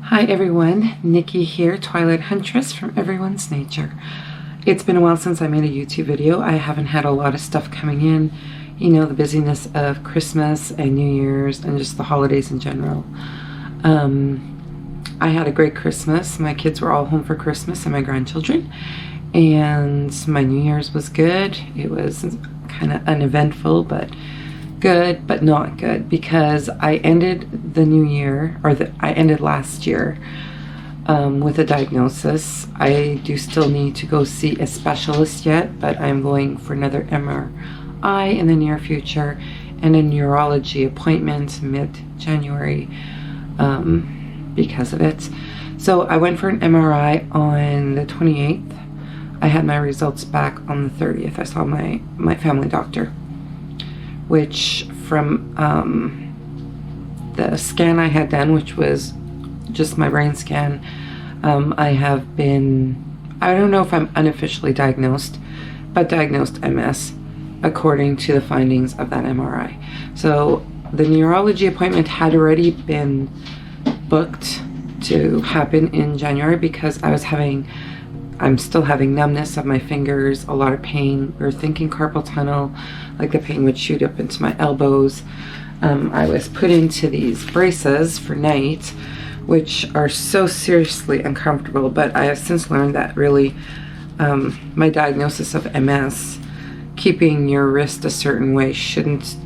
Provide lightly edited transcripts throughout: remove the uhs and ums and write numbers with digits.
Hi everyone, Nikki here, Twilight Huntress from Everyone's Nature. It's been a while since I made a YouTube video. I haven't had a lot of stuff coming in. You know, the busyness of Christmas and New Year's and just the holidays in general. I had a great Christmas. My kids were all home for Christmas and my grandchildren. And my New Year's was good. It was kind of uneventful, but good, but not good, because I ended the new year, I ended last year with a diagnosis. I do still need to go see a specialist yet, but I'm going for another MRI in the near future and a neurology appointment mid-January because of it. So I went for an MRI on the 28th. I had my results back on the 30th. I saw my family doctor, which from the scan I had done, which was just my brain scan, I have been, I don't know if I'm unofficially diagnosed, but diagnosed MS according to the findings of that MRI. So the neurology appointment had already been booked to happen in January because I'm still having numbness of my fingers, a lot of pain. We were thinking carpal tunnel, like the pain would shoot up into my elbows. I was put into these braces for night, which are so seriously uncomfortable, but I have since learned that really my diagnosis of MS, keeping your wrist a certain way shouldn't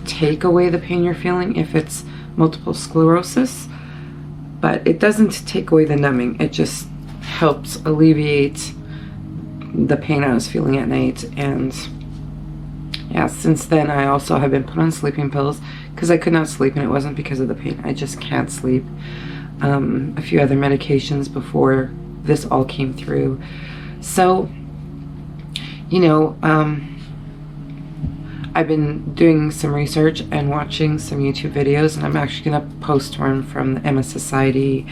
take away the pain you're feeling if it's multiple sclerosis, but it doesn't take away the numbing. It just helps alleviate the pain I was feeling at night. And yeah, since then I also have been put on sleeping pills because I could not sleep, and it wasn't because of the pain. I just can't sleep. A few other medications before this all came through. So, you know, I've been doing some research and watching some YouTube videos, and I'm actually going to post one from the NationalMsSociety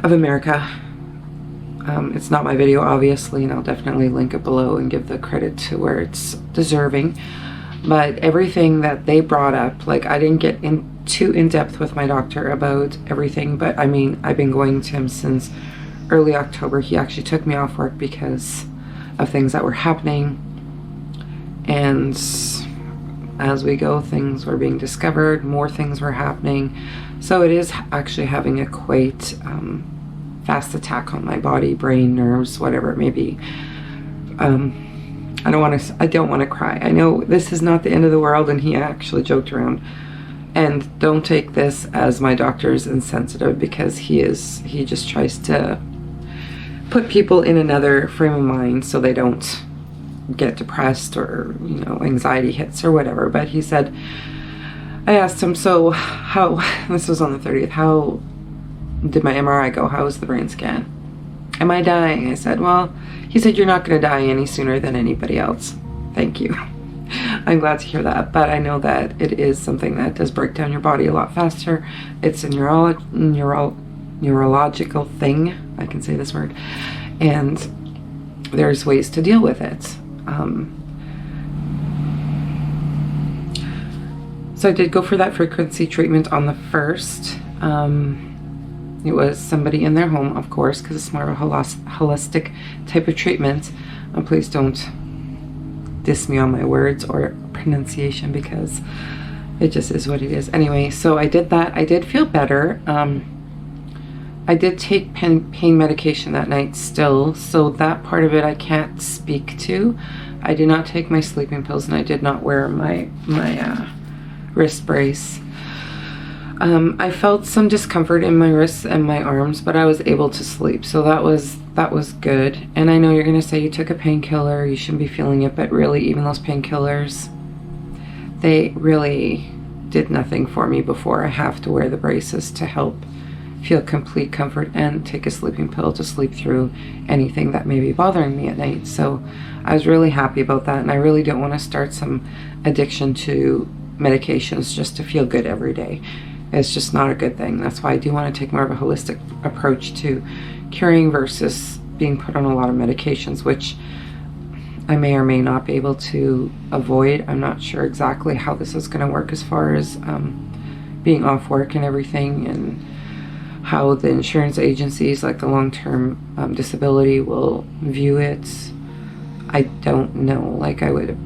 of America. It's not my video, obviously, and I'll definitely link it below and give the credit to where it's deserving. But everything that they brought up, like, I didn't get too in-depth with my doctor about everything, but I mean, I've been going to him since early October. He actually took me off work because of things that were happening, and as we go, things were being discovered, more things were happening. So it is actually having a quite fast attack on my body, brain, nerves, whatever it may be. I don't want to cry. I know this is not the end of the world, and he actually joked around. And don't take this as my doctor's insensitive, because he just tries to put people in another frame of mind so they don't get depressed or, you know, anxiety hits or whatever. But he said, I asked him, so how, this was on the 30th, how did my MRI go? How was the brain scan? Am I dying? I said, well, he said, you're not going to die any sooner than anybody else. Thank you. I'm glad to hear that, but I know that it is something that does break down your body a lot faster. It's a neurological thing, I can say this word, and there's ways to deal with it. So I did go for that frequency treatment on the 1st. It was somebody in their home, of course, because it's more of a holistic type of treatment. Please don't diss me on my words or pronunciation, because it just is what it is. Anyway, so I did that. I did feel better. I did take pain medication that night still, so that part of it I can't speak to. I did not take my sleeping pills, and I did not wear my wrist brace. I felt some discomfort in my wrists and my arms, but I was able to sleep, so that was good. And I know you're gonna say you took a painkiller, you shouldn't be feeling it, but really, even those painkillers, they really did nothing for me before I have to wear the braces to help feel complete comfort and take a sleeping pill to sleep through anything that may be bothering me at night. So I was really happy about that, and I really don't want to start some addiction to medications just to feel good every day. It's just not a good thing. That's why I do want to take more of a holistic approach to curing versus being put on a lot of medications, which I may or may not be able to avoid. I'm not sure exactly how this is going to work as far as being off work and everything, and how the insurance agencies, like the long-term disability, will view it, I don't know. Like, I would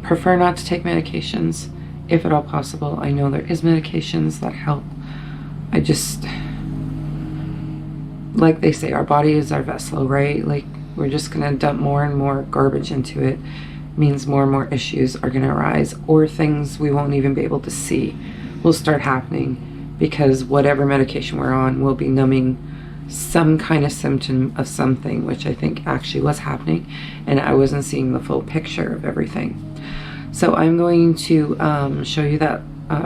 prefer not to take medications if at all possible. I know there is medications that help. I just, like they say, our body is our vessel, right? Like, we're just gonna dump more and more garbage into it. Means more and more issues are gonna arise, or things we won't even be able to see will start happening, because whatever medication we're on will be numbing some kind of symptom of something, which I think actually was happening, and I wasn't seeing the full picture of everything. So I'm going to show you that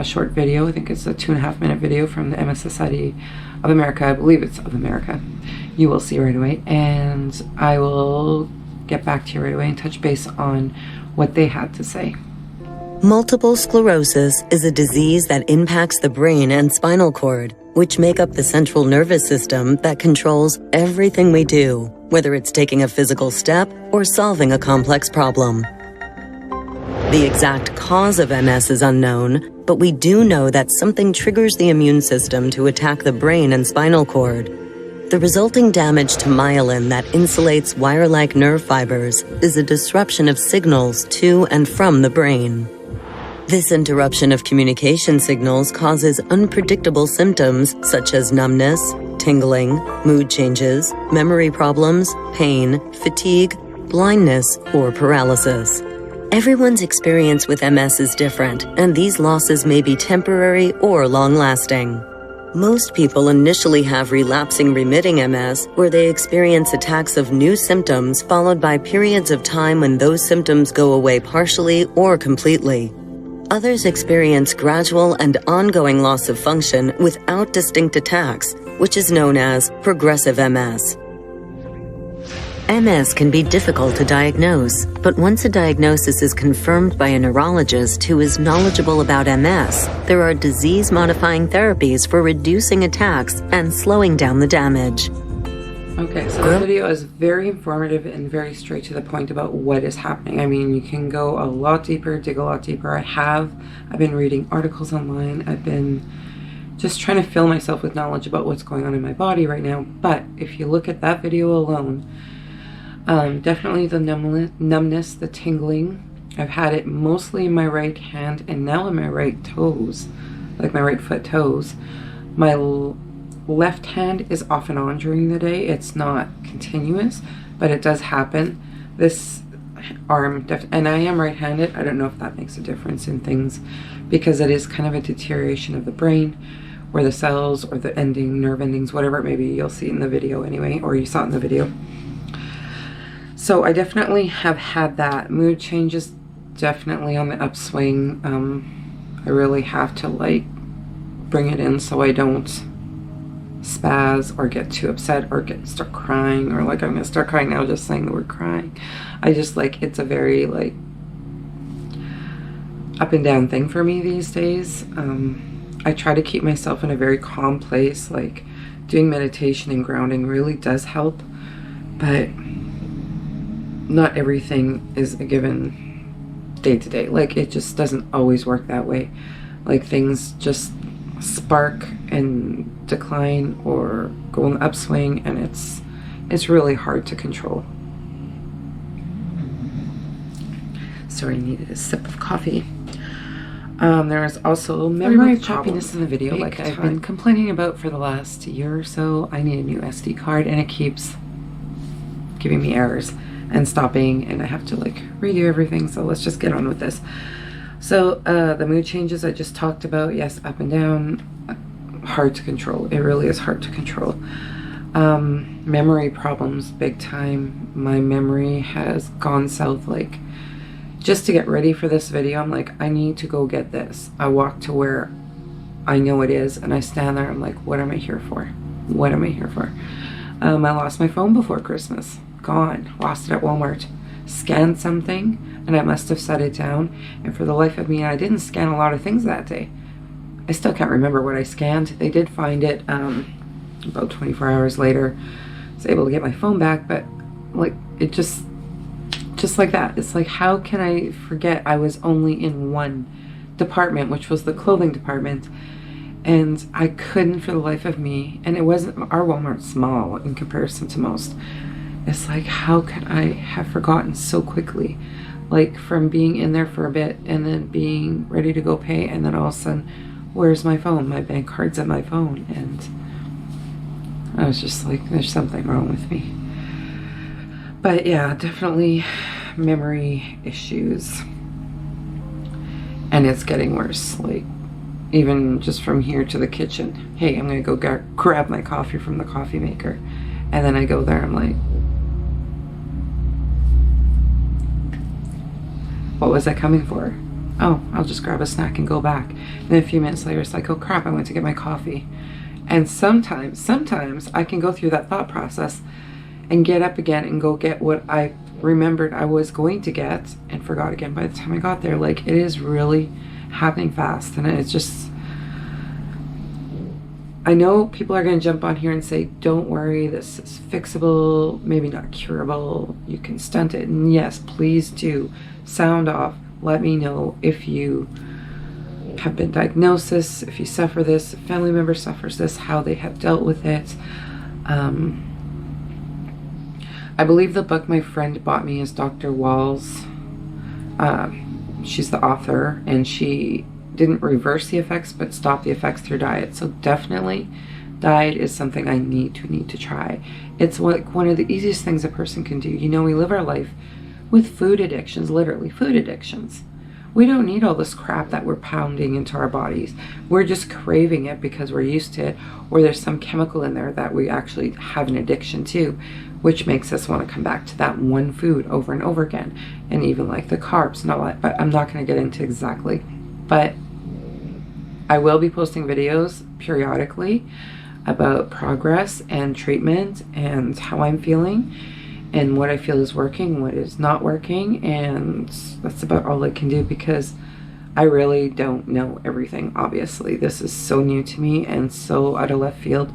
short video. I think it's a 2.5-minute video from the MS Society of America. I believe it's of America. You will see right away, and I will get back to you right away and touch base on what they had to say. Multiple sclerosis is a disease that impacts the brain and spinal cord, which make up the central nervous system that controls everything we do, whether it's taking a physical step or solving a complex problem. The exact cause of MS is unknown, but we do know that something triggers the immune system to attack the brain and spinal cord. The resulting damage to myelin that insulates wire-like nerve fibers is a disruption of signals to and from the brain. This interruption of communication signals causes unpredictable symptoms such as numbness, tingling, mood changes, memory problems, pain, fatigue, blindness, or paralysis. Everyone's experience with MS is different, and these losses may be temporary or long-lasting. Most people initially have relapsing remitting MS, where they experience attacks of new symptoms followed by periods of time when those symptoms go away partially or completely. Others experience gradual and ongoing loss of function without distinct attacks, which is known as progressive MS. MS can be difficult to diagnose, but once a diagnosis is confirmed by a neurologist who is knowledgeable about MS, there are disease-modifying therapies for reducing attacks and slowing down the damage. Okay, so the video is very informative and very straight to the point about what is happening. I mean, you can go a lot deeper, dig a lot deeper. I've been reading articles online. I've been just trying to fill myself with knowledge about what's going on in my body right now. But if you look at that video alone, definitely the numbness, the tingling. I've had it mostly in my right hand and now in my right toes, like my right foot toes. My left hand is off and on during the day. It's not continuous, but it does happen. This arm, and I am right-handed. I don't know if that makes a difference in things, because it is kind of a deterioration of the brain, where the cells or the nerve endings, whatever it may be, you'll see in the video anyway, or you saw it in the video. So I definitely have had that. Mood changes definitely on the upswing. I really have to like bring it in so I don't spaz or get too upset or start crying, or like I'm gonna start crying now just saying the word crying. I just like, it's a very like up and down thing for me these days. I try to keep myself in a very calm place. Like doing meditation and grounding really does help, but not everything is a given day to day. Like it just doesn't always work that way. Like things just spark and decline or go on the upswing, and it's really hard to control. Sorry, I needed a sip of coffee. There is also memory choppiness in the video, like I've been complaining about for the last year or so. I need a new SD card and it keeps giving me errors and stopping, and I have to like redo everything. So let's just get on with this. So the mood changes I just talked about, yes, up and down, hard to control. It really is hard to control. Memory problems, big time. My memory has gone south. Like just to get ready for this video, I'm like, I need to go get this. I walk to where I know it is, and I stand there. I'm like, what am I here for? What am I here for? I lost my phone before Christmas. Gone. Lost it at Walmart. Scanned something, and I must have set it down. And for the life of me, I didn't scan a lot of things that day. I still can't remember what I scanned. They did find it about 24 hours later. I was able to get my phone back, but like it just like that. It's like, how can I forget I was only in one department, which was the clothing department, And I couldn't for the life of me, and it wasn't, our Walmart's small in comparison to most. It's like, how could I have forgotten so quickly? Like, from being in there for a bit and then being ready to go pay, and then all of a sudden, where's my phone? My bank card's at my phone. And I was just like, there's something wrong with me. But yeah, definitely memory issues. And it's getting worse. Like, even just from here to the kitchen. Hey, I'm going to go grab my coffee from the coffee maker. And then I go there, I'm like, what was I coming for? Oh, I'll just grab a snack and go back. And a few minutes later, it's like, oh crap, I went to get my coffee. And sometimes I can go through that thought process and get up again and go get what I remembered I was going to get and forgot again by the time I got there. Like, it is really happening fast. And it's just, I know people are going to jump on here and say, don't worry, this is fixable, maybe not curable, you can stunt it. And yes, please do sound off. Let me know if you have been diagnosed this, if you suffer this, if a family member suffers this, how they have dealt with it. I believe the book my friend bought me is Dr. Wall's. She's the author, and she didn't reverse the effects but stop the effects through diet. So definitely diet is something I need to try. It's one of the easiest things a person can do. You know, we live our life with food addictions, literally food addictions. We don't need all this crap that we're pounding into our bodies. We're just craving it because we're used to it, or there's some chemical in there that we actually have an addiction to, which makes us want to come back to that one food over and over again. And even like the carbs and all that, but I'm not going to get into exactly. But I will be posting videos periodically about progress and treatment and how I'm feeling and what I feel is working, what is not working, and that's about all I can do because I really don't know everything, obviously. This is so new to me and so out of left field.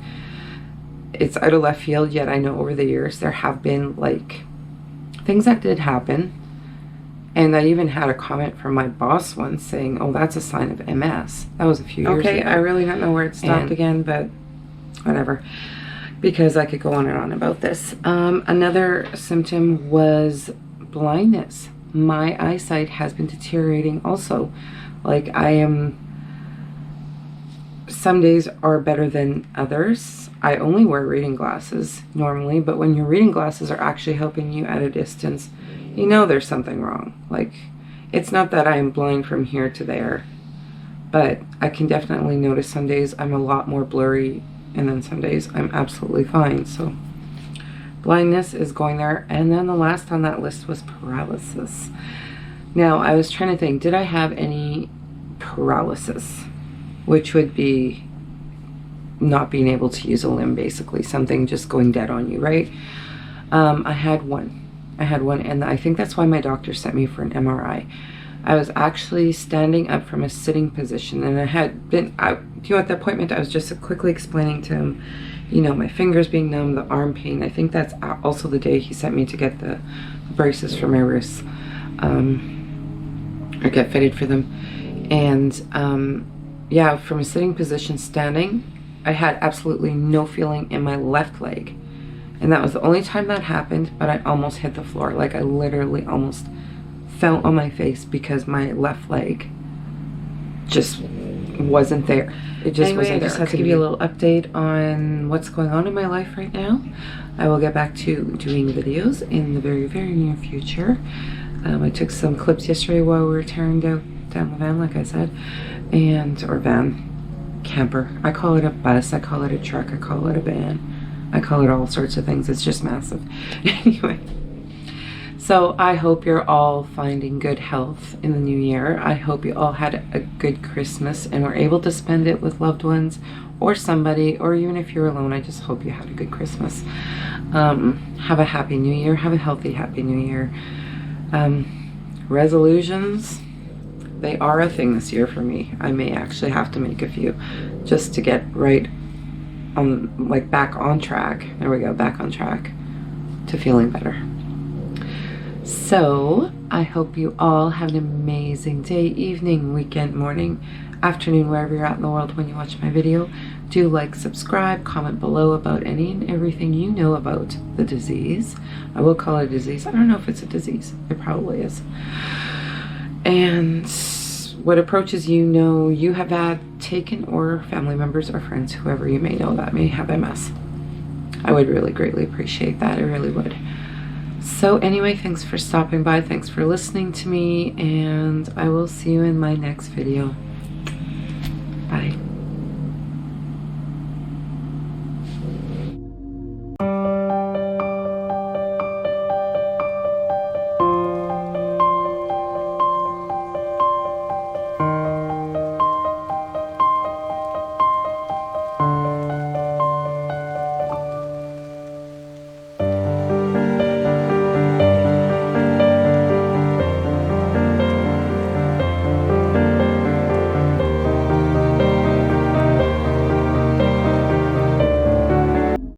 It's out of left field, yet I know over the years there have been like things that did happen. And I even had a comment from my boss once saying, oh, that's a sign of MS. That was a few years ago. Okay, I really don't know where it stopped again, but whatever. Because I could go on and on about this. Another symptom was blindness. My eyesight has been deteriorating also. Like, some days are better than others. I only wear reading glasses normally, but when your reading glasses are actually helping you at a distance, you know there's something wrong. Like, it's not that I am blind from here to there, but I can definitely notice some days I'm a lot more blurry, and then some days I'm absolutely fine. So blindness is going there. And then the last on that list was paralysis. Now, I was trying to think, did I have any paralysis? Which would be not being able to use a limb, basically. Something just going dead on you, right? I had one, and I think that's why my doctor sent me for an MRI. I was actually standing up from a sitting position, and I had been out, at the appointment, I was just quickly explaining to him, you know, my fingers being numb, the arm pain. I think that's also the day he sent me to get the braces for my wrists, or get fitted for them. And yeah, from a sitting position, standing, I had absolutely no feeling in my left leg. And that was the only time that happened, but I almost hit the floor. Like, I literally almost fell on my face because my left leg just wasn't there. It just wasn't there. I just had to give you a little update on what's going on in my life right now. I will get back to doing videos in the very, very near future. I took some clips yesterday while we were tearing down the van, like I said, or van, camper. I call it a bus, I call it a truck, I call it a van, I call it all sorts of things. It's just massive. Anyway. So I hope you're all finding good health in the new year. I hope you all had a good Christmas and were able to spend it with loved ones or somebody, or even if you're alone, I just hope you had a good Christmas. Have a happy new year. Have a healthy, happy new year. Resolutions, they are a thing this year for me. I may actually have to make a few just to get right on, like, back on track. There we go, back on track to feeling better. So I hope you all have an amazing day, evening, weekend, morning, afternoon, wherever you're at in the world when you watch my video. Do like, subscribe, comment below about any and everything you know about the disease. I will call it a disease. I don't know if it's a disease. It probably is. And what approaches you know you have had taken, or family members or friends, whoever you may know that may have MS. I would really greatly appreciate that. I really would. So anyway, thanks for stopping by. Thanks for listening to me, and I will see you in my next video.